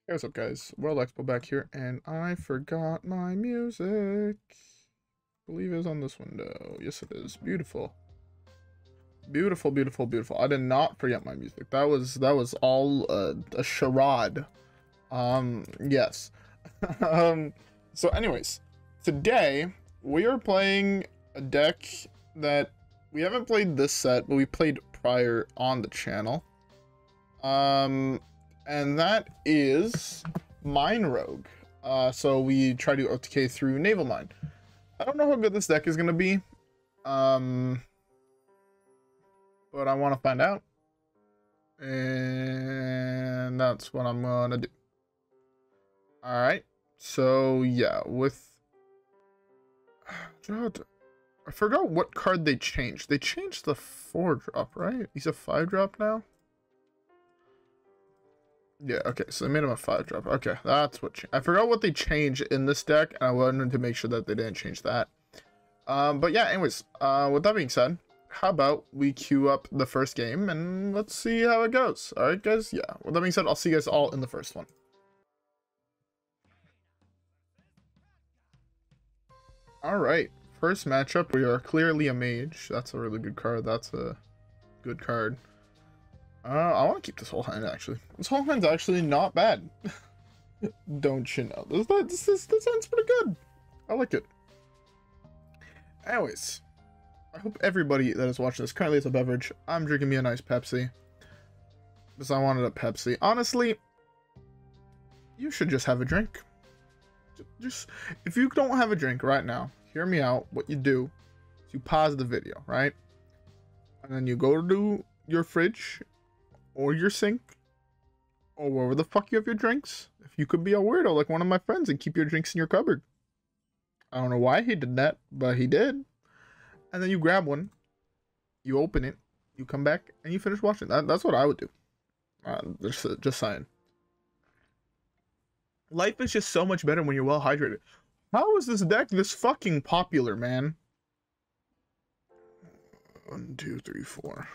Hey, what's up, guys? WhirlXbow back here, and I forgot my music. I believe it was on this window. Yes, it is. Beautiful. Beautiful, beautiful, beautiful. I did not forget my music. That was all a charade. Yes. So anyways, today we are playing a deck that we haven't played this set, but we played prior on the channel. And that is Mine Rogue. So we try to OTK through Naval Mine. I don't know how good this deck is gonna be. But I want to find out. And that's what I'm gonna do. Alright. So yeah, with I forgot what card they changed. They changed the 4-drop, right? He's a 5-drop now? Yeah, okay, so they made him a 5-drop. Okay, that's what I forgot what they changed in this deck, and I wanted to make sure that they didn't change that. But yeah, anyways, with that being said, how about we queue up the first game and let's see how it goes. Alright, guys? Yeah, with that being said, I'll see you guys all in the first one. Alright, first matchup, we are clearly a mage. That's a really good card. That's a good card. I want to keep this whole hand, actually. This whole hand's actually not bad. Don't you know? This hand's pretty good. I like it. Anyways, I hope everybody that is watching this currently has a beverage. I'm drinking me a nice Pepsi. Because I wanted a Pepsi. Honestly, you should just have a drink. Just, if you don't have a drink right now, hear me out. What you do is you pause the video, right? And then you go to your fridge or your sink, or wherever the fuck you have your drinks. If you could be a weirdo like one of my friends and keep your drinks in your cupboard. I don't know why he did that, but he did. And then you grab one, you open it, you come back, and you finish watching. That's what I would do. Just saying. Life is just so much better when you're well hydrated. How is this deck this fucking popular, man? 1, 2, 3, 4.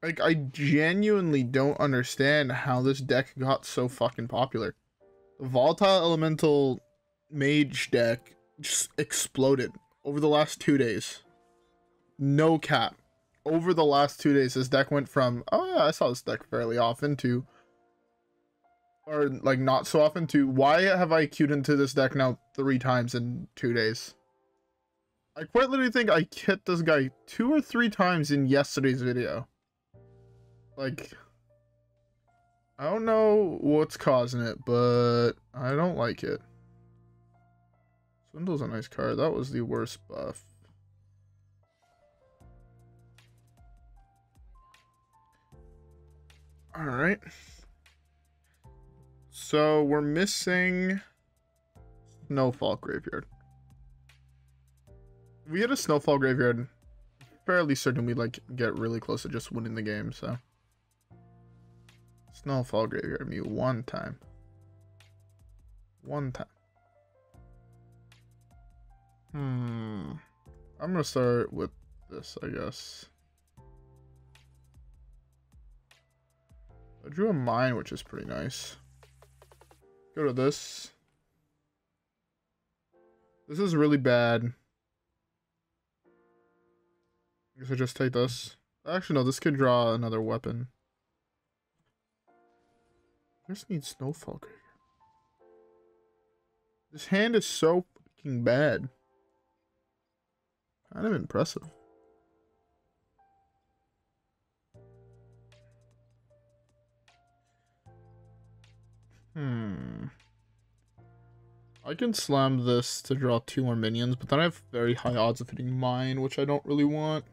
Like, I genuinely don't understand how this deck got so fucking popular. The Volatile Elemental Mage deck just exploded over the last 2 days. No cap. Over the last 2 days, this deck went from, oh yeah, I saw this deck fairly often, to, or like not so often, to, why have I queued into this deck now 3 times in 2 days? I quite literally think I hit this guy 2 or 3 times in yesterday's video. Like, I don't know what's causing it, but I don't like it. Swindle's a nice card. That was the worst buff. Alright. So, we're missing Snowfall Graveyard. If we hit a Snowfall Graveyard, fairly certain we'd like get really close to just winning the game, so. Snowfall Graveyard me one time. One time. I'm gonna start with this, I guess. I drew a mine, which is pretty nice. Go to this. This is really bad. I guess I just take this. Actually, no, this could draw another weapon. I just need Snowfall Graveyard. This hand is so fucking bad. Kind of impressive. I can slam this to draw 2 more minions, but then I have very high odds of hitting mine, which I don't really want.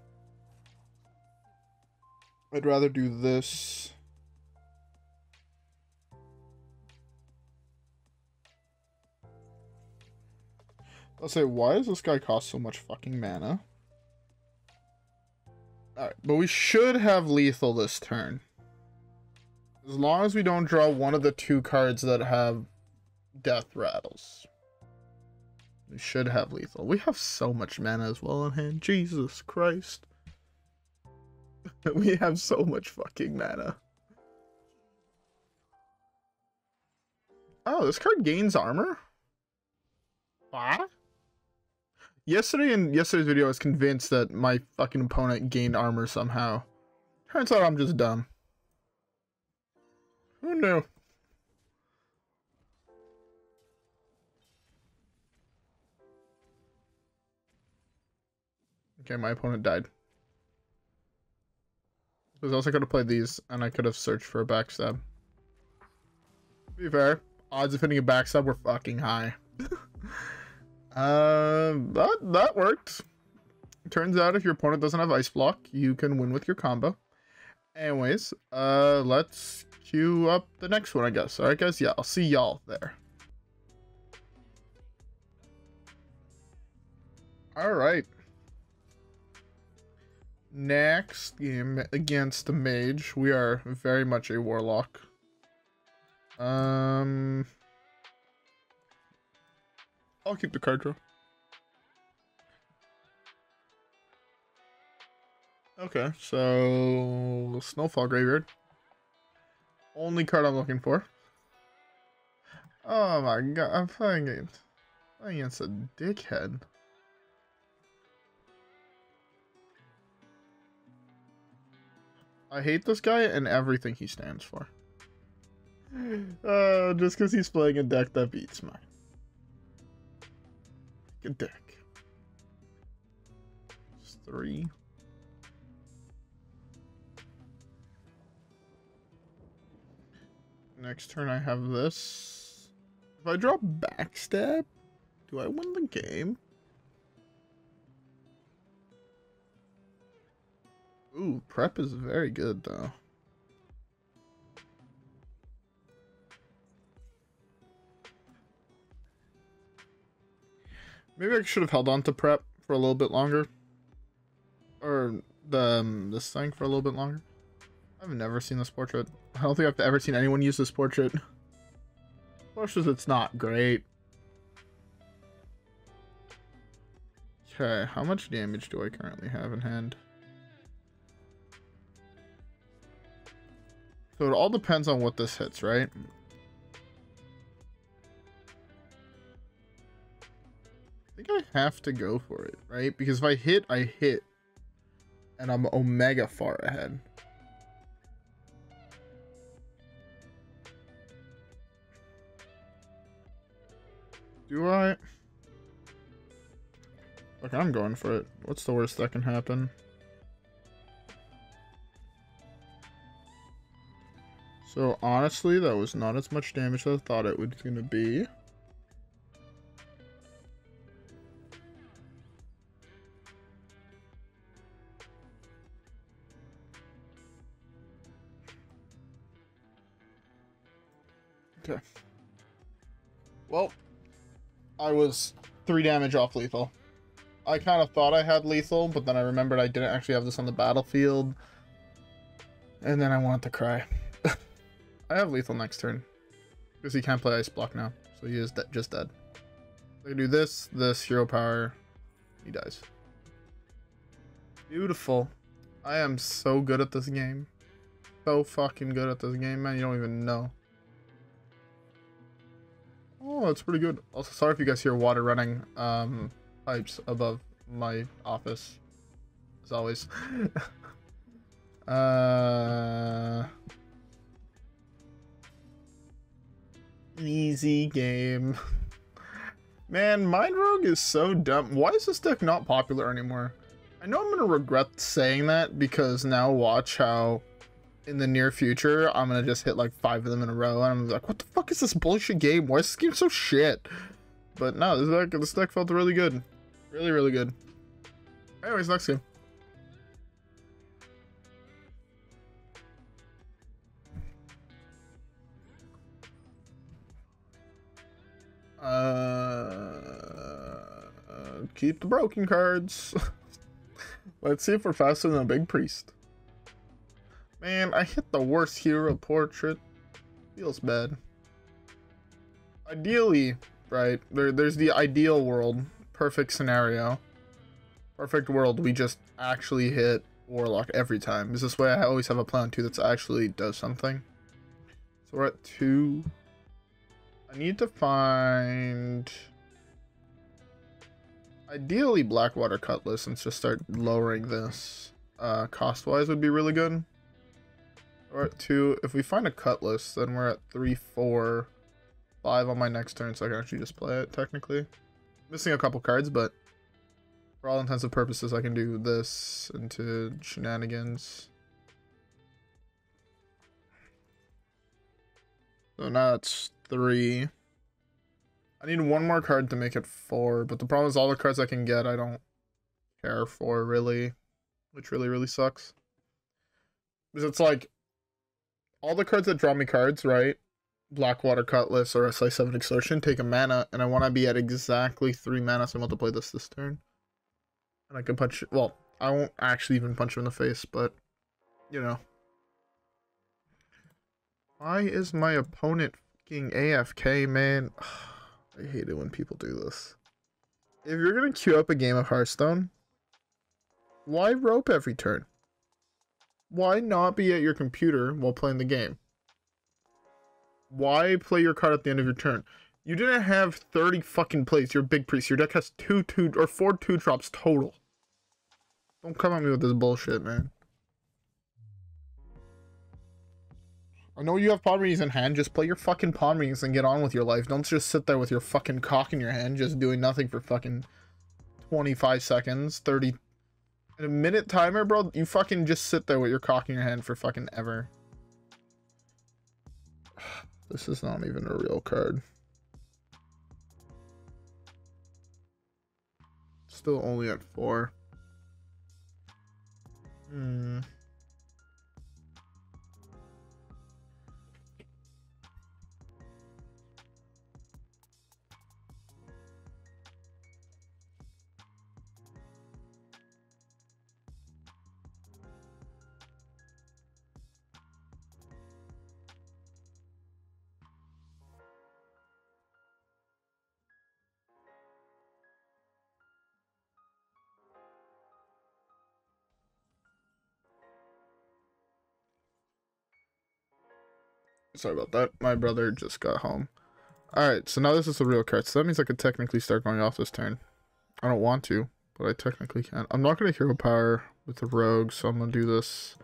I'd rather do this. I'll say, why does this guy cost so much fucking mana? Alright, but we should have lethal this turn. As long as we don't draw one of the 2 cards that have death rattles. We should have lethal. We have so much mana as well in hand. Jesus Christ. We have so much fucking mana. Oh, this card gains armor? What? Yesterday in yesterday's video, I was convinced that my fucking opponent gained armor somehow. Turns out I'm just dumb. Who knew? Okay, my opponent died. Because else I could have played these, and I could have searched for a backstab. To be fair, odds of hitting a backstab were fucking high. That worked. Turns out if your opponent doesn't have ice block, you can win with your combo. Anyways, let's queue up the next one, I guess. Alright, guys? Yeah, I'll see y'all there. Alright. Next game against the mage. We are very much a warlock. I'll keep the card draw. Okay, so Snowfall Graveyard. Only card I'm looking for. Oh my god, I'm playing against a dickhead. I hate this guy and everything he stands for. Just because he's playing a deck that beats mine. Good deck. Just 3. Next turn I have this. If I draw Backstab, do I win the game? Ooh, prep is very good though. Maybe I should have held on to prep for a little bit longer. Or this thing for a little bit longer. I've never seen this portrait. I don't think I've ever seen anyone use this portrait. Plus, it's not great. Okay, how much damage do I currently have in hand? So it all depends on what this hits, right? I think I have to go for it, right? Because if I hit, I hit. And I'm omega far ahead. Do I? Okay, I'm going for it. What's the worst that can happen? So honestly, that was not as much damage as I thought it was gonna be. Okay. Well, I was 3 damage off lethal. I kind of thought I had lethal, but then I remembered I didn't actually have this on the battlefield. And then I wanted to cry. I have lethal next turn. Because he can't play ice block now. So he is just dead. I can do this, hero power. He dies. Beautiful. I am so good at this game. So fucking good at this game, man. You don't even know. Oh, that's pretty good. Also, sorry if you guys hear water running pipes above my office. As always. Easy game. Man, Mind Rogue is so dumb. Why is this deck not popular anymore? I know I'm gonna regret saying that because now watch how in the near future I'm gonna just hit like 5 of them in a row and I'm like, what the fuck is this bullshit game? Why is this game so shit? But no, this deck felt really good. Really, really good. Anyways, next game. Keep the broken cards. Let's see if we're faster than a big priest. Man, I hit the worst hero portrait. Feels bad. Ideally, right, there's the ideal world. Perfect scenario. Perfect world, we just actually hit Warlock every time. Is this way I always have a plan 2 that actually does something. So we're at 2. I need to find... Ideally, Blackwater Cutlass, and just start lowering this. Cost-wise would be really good. We're at 2. If we find a Cutlass, then we're at 3, 4, 5 on my next turn, so I can actually just play it, technically. Missing a couple cards, but for all intents and purposes, I can do this into shenanigans. So now it's 3. I need one more card to make it 4, but the problem is all the cards I can get I don't care for, really. Which really sucks. Because it's like, all the cards that draw me cards, right? Blackwater Cutlass or SI7 Extortion take a mana, and I want to be at exactly 3 mana, so I'm about to play this turn. And I can punch, well, I won't actually even punch him in the face, but, you know. Why is my opponent fucking AFK, man? I hate it when people do this. If you're gonna queue up a game of Hearthstone, why rope every turn? Why not be at your computer while playing the game? Why play your card at the end of your turn? You didn't have 30 fucking plays. You're a big priest. Your deck has 4 2-drops total. Don't come at me with this bullshit, man. I know you have pawn readings in hand. Just play your fucking pawn readings and get on with your life. Don't just sit there with your fucking cock in your hand, just doing nothing for fucking 25 seconds, 30... In a minute timer, bro, you fucking just sit there with your cock in your hand for fucking ever. This is not even a real card. Still only at 4. Sorry about that. My brother just got home. Alright, so now this is a real card. So that means I could technically start going off this turn. I don't want to, but I technically can. I'm not going to hero power with the rogue, so I'm going to do this.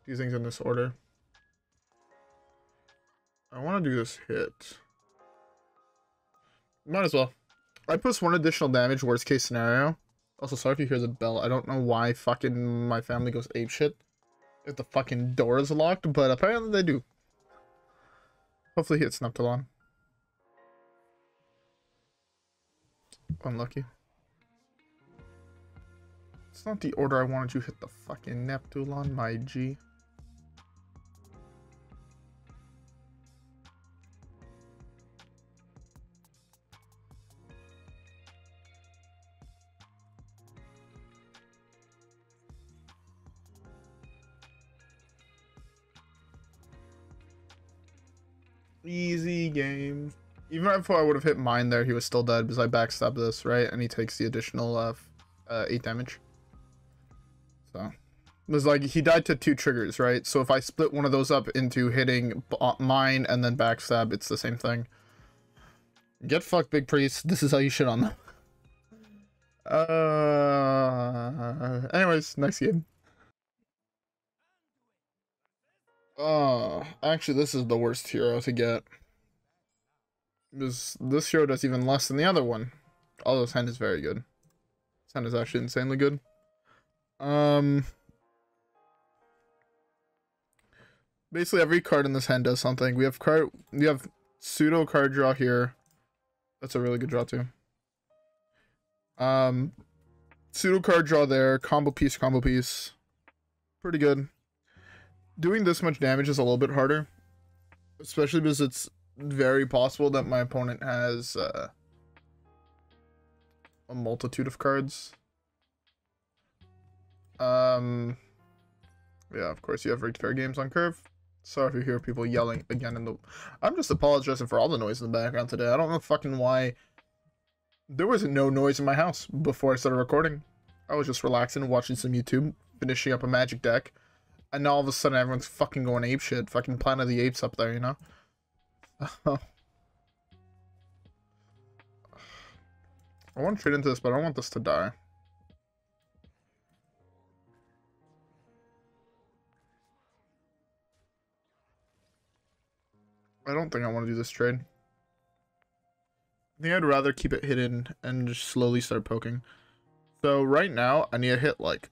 These things in this order. I want to do this hit. Might as well. I plus 1 additional damage, worst case scenario. Also, sorry if you hear the bell. I don't know why fucking my family goes apeshit if the fucking door is locked, but apparently they do. Hopefully he hits Neptulon. Unlucky. It's not the order I wanted you to hit the fucking Neptulon, my G. Easy game. Even if I would have hit mine there, he was still dead because I backstabbed this, right? And he takes the additional 8 damage. So it was like he died to 2 triggers, right? So if I split one of those up into hitting mine and then backstab, it's the same thing. Get fucked, big priest. This is how you shit on them. Anyways, next game. Actually, this is the worst hero to get. This hero does even less than the other one. Although his hand is very good. His hand is actually insanely good. Basically every card in this hand does something. We have pseudo card draw here. That's a really good draw too. Pseudo card draw there, combo piece. Pretty good. Doing this much damage is a little bit harder, especially because it's very possible that my opponent has a multitude of cards. Yeah, of course you have rigged fair games on curve. Sorry if you hear people yelling again in the... I'm just apologizing for all the noise in the background today. I don't know fucking why. There was no noise in my house before I started recording. I was just relaxing and watching some YouTube, finishing up a magic deck. And now all of a sudden everyone's fucking going apeshit. Fucking Planet of the Apes up there, you know? I want to trade into this, but I don't want this to die. I don't think I want to do this trade. I think I'd rather keep it hidden and just slowly start poking. So right now, I need to hit, like,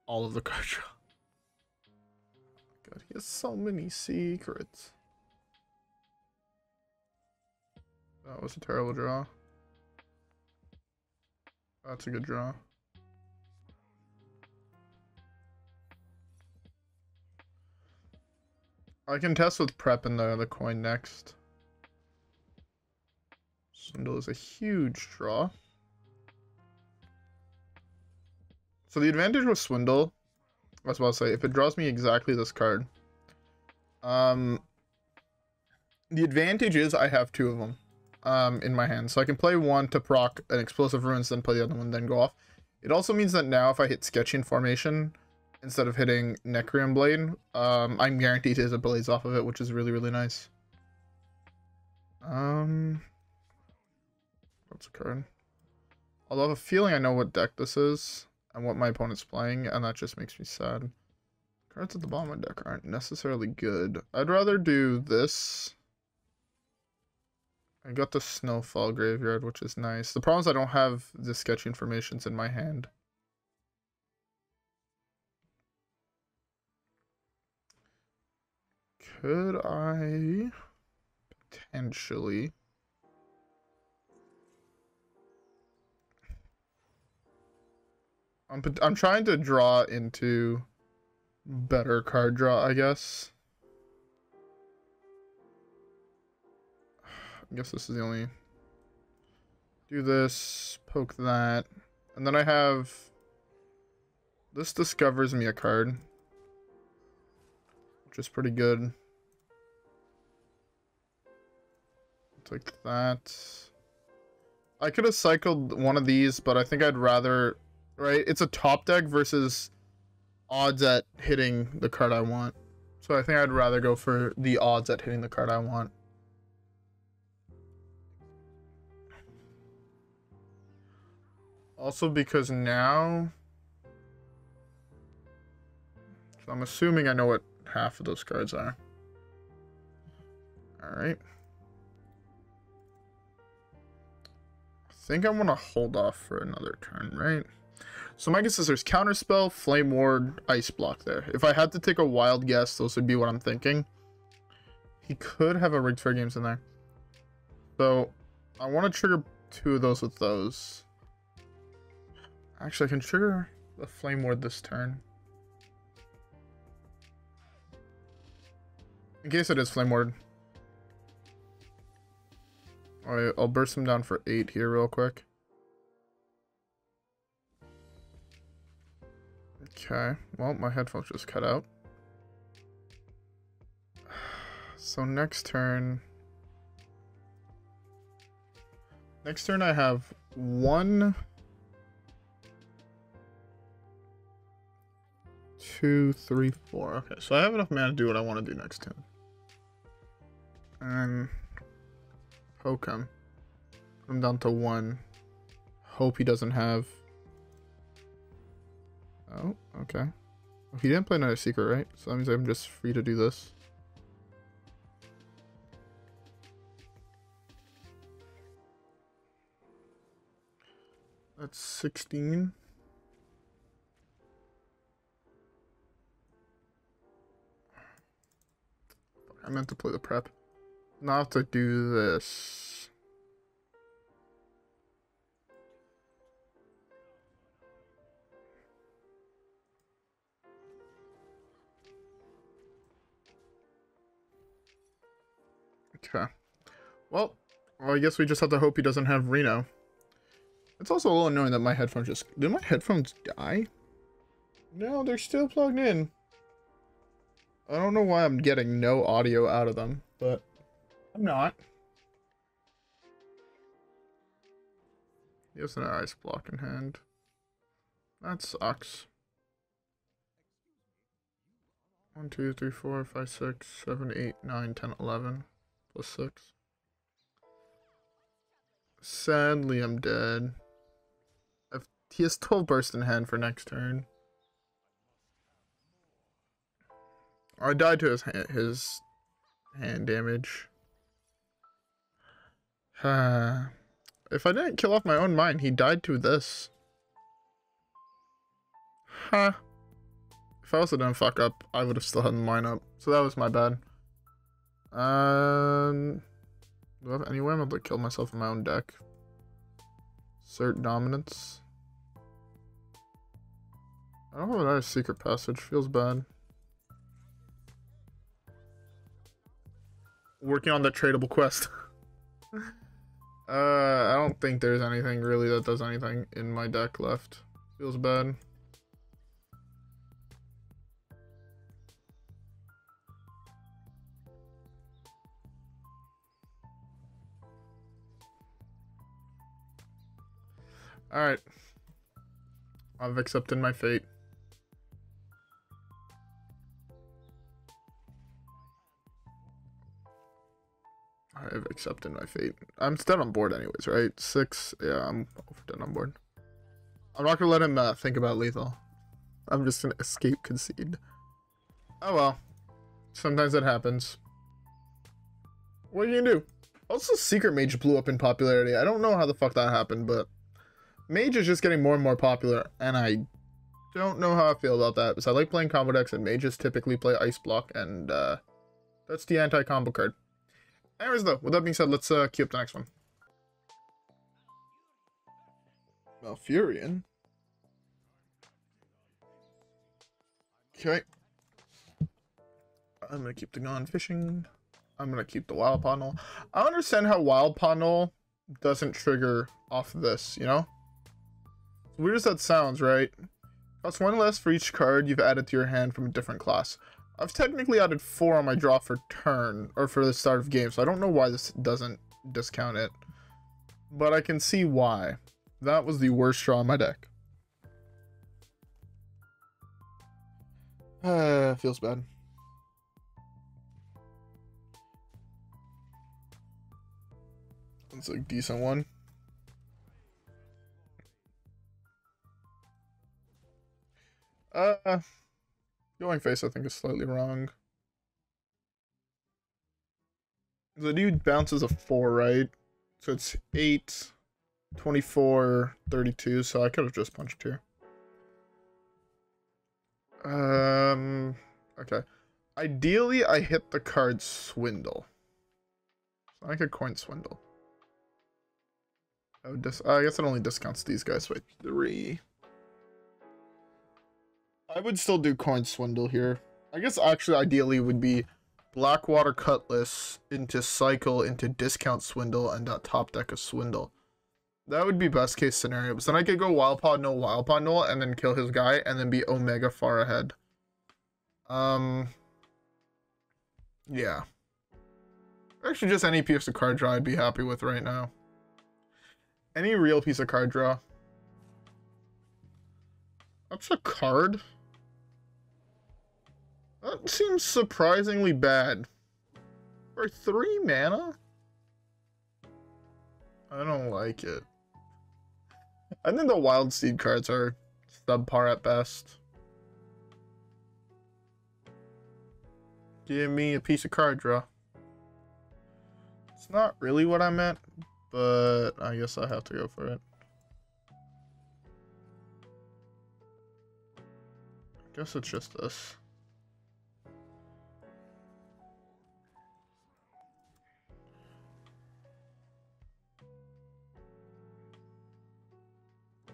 all of the card draw. God, he has so many secrets. That was a terrible draw. That's a good draw. I can test with prep and the coin next. Swindle is a huge draw. So the advantage with Swindle, I was about to say, if it draws me exactly this card, the advantage is I have 2 of them in my hand. So I can play one to proc an Explosive Ruins, then play the other one, then go off. It also means that now if I hit Sketchy Information, instead of hitting Necrium Blade, I'm guaranteed to hit a Blades off of it, which is really, really nice. What's a card? Although I have a feeling I know what deck this is and what my opponent's playing, and that just makes me sad. Cards at the bottom of my deck aren't necessarily good. I'd rather do this. I got the Snowfall Graveyard, which is nice. The problem is I don't have the Sketchy Informations in my hand. Could I potentially... I'm trying to draw into better card draw, I guess. I guess this is the only... Do this, poke that, and then I have... This discovers me a card, which is pretty good. Take that. I could have cycled one of these, but I think I'd rather... Right? It's a top deck versus odds at hitting the card I want. So I think I'd rather go for the odds at hitting the card I want. Also because now... So I'm assuming I know what half of those cards are. Alright. I think I want to hold off for another turn, right? So my guess is there's Counterspell, Flame Ward, Ice Block there. If I had to take a wild guess, those would be what I'm thinking. He could have a Rigged Fair Games in there. So I want to trigger 2 of those with those. Actually, I can trigger the Flame Ward this turn. In case it is Flame Ward. Alright, I'll burst him down for 8 here real quick. Okay, well, my headphones just cut out. So next turn... Next turn I have 1... 2, 3, 4. Okay, so I have enough mana to do what I want to do next turn. And... Poke him. Put him down to 1. Hope he doesn't have... Oh, okay. Well, he didn't play another secret, right? So that means I'm just free to do this. That's 16. I meant to play the prep. Now I have to do this. Okay. Well, I guess we just have to hope he doesn't have Reno. It's also a little annoying that my headphones just... Did my headphones die? No, they're still plugged in. I don't know why I'm getting no audio out of them, but I'm not. He has an ice block in hand. That sucks. 1, 2, 3, 4, 5, 6, 7, 8, 9, 10, 11. Plus 6. Sadly, I'm dead. He has 12 burst in hand for next turn. I died to his hand damage. If I didn't kill off my own mine, he died to this. Huh. If I also didn't fuck up, I would have still had the mine up. So that was my bad. Do I have any way I'm able to kill myself in my own deck? Assert dominance. I don't have another secret passage. Feels bad. Working on that tradable quest. I don't think there's anything really that does anything in my deck left. Feels bad. Alright. I've accepted my fate. I have accepted my fate. I'm still on board anyways, right? 6. Yeah, I'm dead on board. I'm not gonna let him think about lethal. I'm just gonna escape concede. Oh well. Sometimes that happens. What are you gonna do? Also, Secret Mage blew up in popularity. I don't know how the fuck that happened, but Mage is just getting more and more popular, and I don't know how I feel about that, because I like playing combo decks, and Mages typically play Ice Block, and that's the anti-combo card. Anyways, though, with that being said, let's queue up the next one. Malfurion. Okay. I'm gonna keep the Gone Fishing. I'm gonna keep the Wildpaw Gnoll. I understand how Wildpaw Gnoll doesn't trigger off of this, you know? As weird as that sounds, right? Costs 1 less for each card you've added to your hand from a different class. I've technically added 4 on my draw for turn, or for the start of game, so I don't know why this doesn't discount it. But I can see why. That was the worst draw in my deck. Feels bad. It's a decent one. Going face, I think, is slightly wrong. The dude bounces a 4, right? So it's 8, 24, 32, so I could have just punched here. Okay. Ideally, I hit the card Swindle. So I could coin Swindle. I guess it only discounts these guys by 3. I would still do coin Swindle here. I guess actually ideally would be Blackwater Cutlass into Cycle into discount Swindle and top deck a Swindle. That would be best case scenario. But then I could go Wildpaw Gnoll, and then kill his guy and then be Omega far ahead. Yeah. Actually, just any piece of card draw I'd be happy with right now. Any real piece of card draw. That's a card? That seems surprisingly bad. For 3 mana? I don't like it. I think the Wild Seed cards are subpar at best. Give me a piece of card draw. It's not really what I meant, but I guess I have to go for it. I guess it's just this.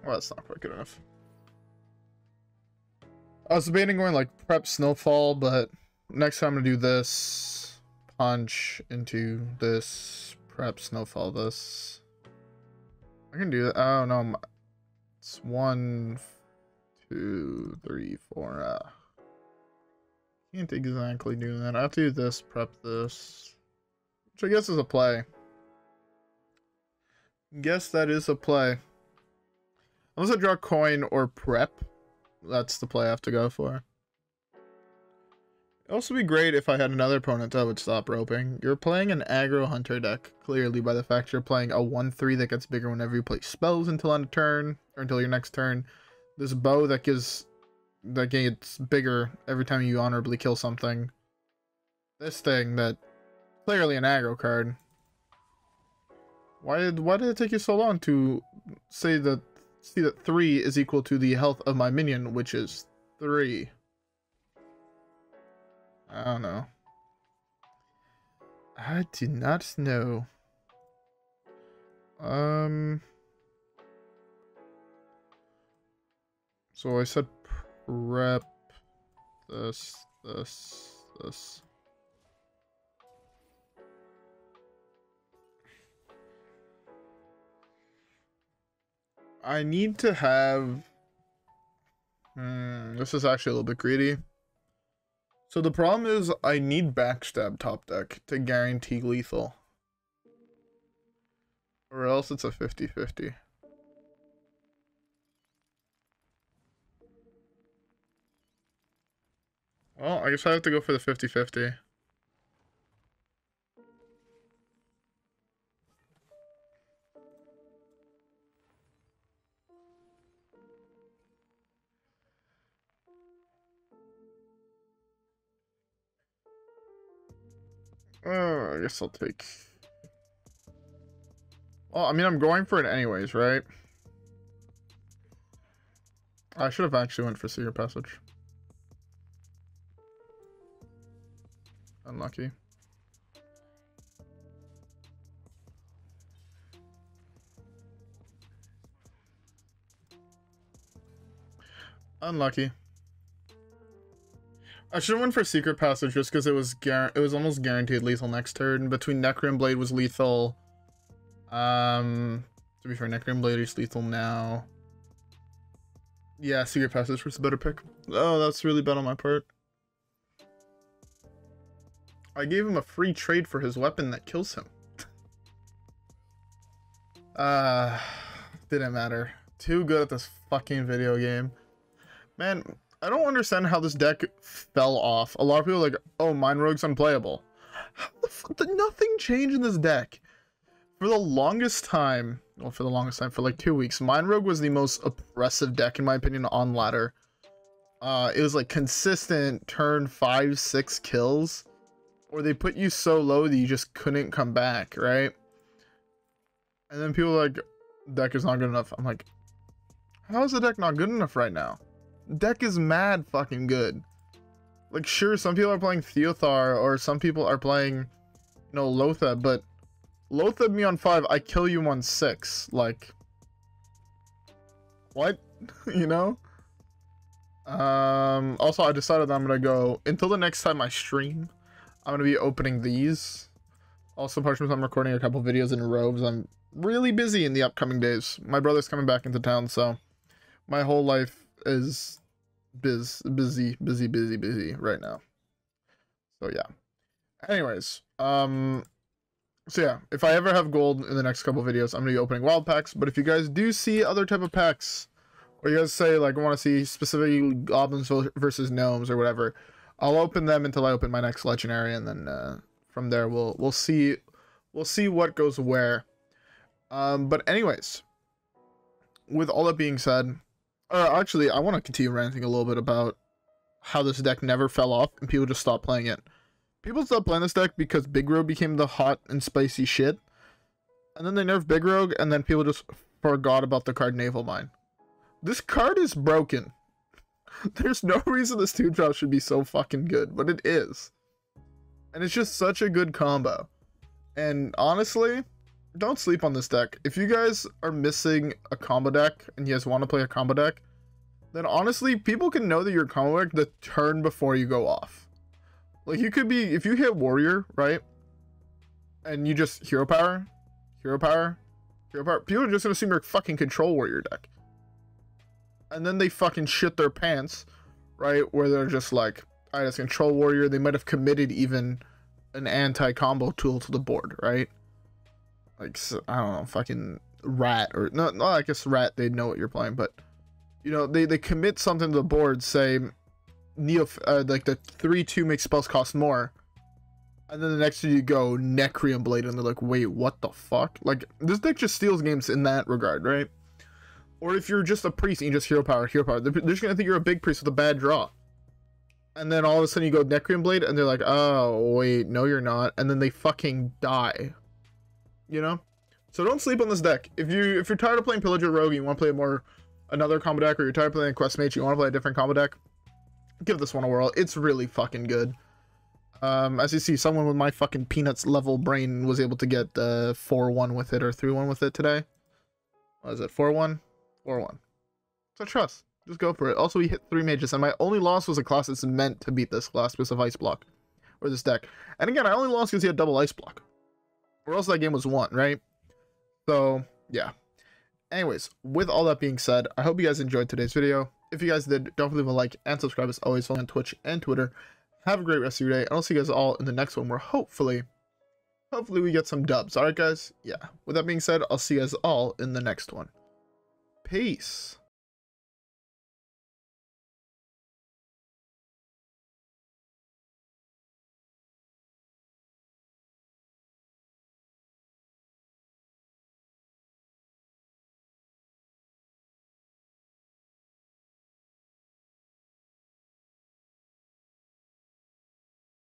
Well, that's not quite good enough. I was debating going like prep Snowfall, but next time I'm gonna do this. Punch into this. Prep Snowfall this. I can do that. Oh no. It's 1, 2, 3, 4. Can't exactly do that. I have to do this, prep this. Which I guess is a play. Guess that is a play. Unless I draw coin or prep, that's the play I have to go for. It'd also be great if I had another opponent that would stop roping. You're playing an aggro hunter deck, clearly by the fact you're playing a 1/3 that gets bigger whenever you play spells until end of turn, or until your next turn. This bow that gets bigger every time you honorably kill something. This thing that clearly an aggro card. Why did it take you so long to see that 3 is equal to the health of my minion, which is 3? I don't know. I do not know. So I said prep this. I need to have... this is actually a little bit greedy. So the problem is I need Backstab top deck to guarantee lethal. Or else it's a 50-50. Well, I guess I have to go for the 50-50. I guess I'll take... Well, I mean, I'm going for it anyways, right? I should have actually went for Secret Passage. Unlucky. Unlucky. I should have went for Secret Passage just because it was almost guaranteed lethal next turn. Between Necrium Blade was lethal. To be fair, Necrium Blade is lethal now. Yeah, Secret Passage was the better pick. Oh, that's really bad on my part. I gave him a free trade for his weapon that kills him. Didn't matter. Too good at this fucking video game. Man, I don't understand how this deck fell off. A lot of people are like, oh, Mine Rogue's unplayable. How the fuck did nothing change in this deck? For the longest time, well, for like 2 weeks, Mine Rogue was the most oppressive deck, in my opinion, on ladder. It was like consistent turn 5-6 kills, or they put you so low that you just couldn't come back, right? And then people are like, deck is not good enough. I'm like, how is the deck not good enough right now? Deck is mad fucking good. Like, sure, some people are playing Theothar, or some people are playing, you know, Lotheb, but Lotheb me on 5, I kill you on 6. Like, what? You know? Also, I decided I'm gonna go, until the next time I stream, I'm gonna be opening these. Also, partially I'm recording a couple videos in a row because I'm really busy in the upcoming days. My brother's coming back into town, so my whole life is busy right now. So yeah. Anyways, so yeah, if I ever have gold in the next couple videos, I'm gonna be opening wild packs. But if you guys do see other type of packs, or you guys say like I want to see specifically goblins versus gnomes or whatever, I'll open them until I open my next legendary, and then from there we'll see what goes where. But anyways, with all that being said, actually, I want to continue ranting a little bit about how this deck never fell off and people just stopped playing it. People stopped playing this deck because Big Rogue became the hot and spicy shit. And then they nerfed Big Rogue, and then people just forgot about the card Naval Mine. This card is broken. There's no reason this 2-drop should be so fucking good, but it is. And it's just such a good combo. And honestly, don't sleep on this deck. If you guys are missing a combo deck and you guys want to play a combo deck, then honestly, people can know that you're a combo deck the turn before you go off. Like, you could be, if you hit Warrior, right, and you just Hero Power, people are just gonna assume you're a fucking Control Warrior deck. And then they fucking shit their pants, right, where they're just like, alright, it's Control Warrior. They might have committed even an anti-combo tool to the board, right? Like, I don't know, fucking Rat, or no, I guess Rat, they know what you're playing, but you know, they commit something to the board, say like the 3/2 makes spells cost more. And then the next year you go Necrium Blade, and they're like, wait, what the fuck? Like, this deck just steals games in that regard, right? Or if you're just a priest and you just hero power, they're just gonna think you're a big priest with a bad draw. And then all of a sudden you go Necrium Blade, and they're like, oh, wait, no you're not. And then they fucking die. You know? So don't sleep on this deck. If you're tired of playing Pillager Rogue and you want to play another combo deck, or you're tired of playing Quest Mage, you want to play a different combo deck, give this one a whirl. It's really fucking good. As you see, someone with my fucking peanuts level brain was able to get 4-1 with it, or 3-1 with it today. What is it? 4-1? 4-1. So trust. Just go for it. Also, we hit 3 mages, and my only loss was a class that's meant to beat this class because of Ice Block. Or this deck. And again, I only lost because he had double Ice Block. Or else that game was won, right? So, yeah. Anyways, with all that being said, I hope you guys enjoyed today's video. If you guys did, don't forget to leave a like and subscribe as always. Follow me on Twitch and Twitter. Have a great rest of your day, and I'll see you guys all in the next one where hopefully we get some dubs. Alright guys? Yeah. With that being said, I'll see you guys all in the next one. Peace.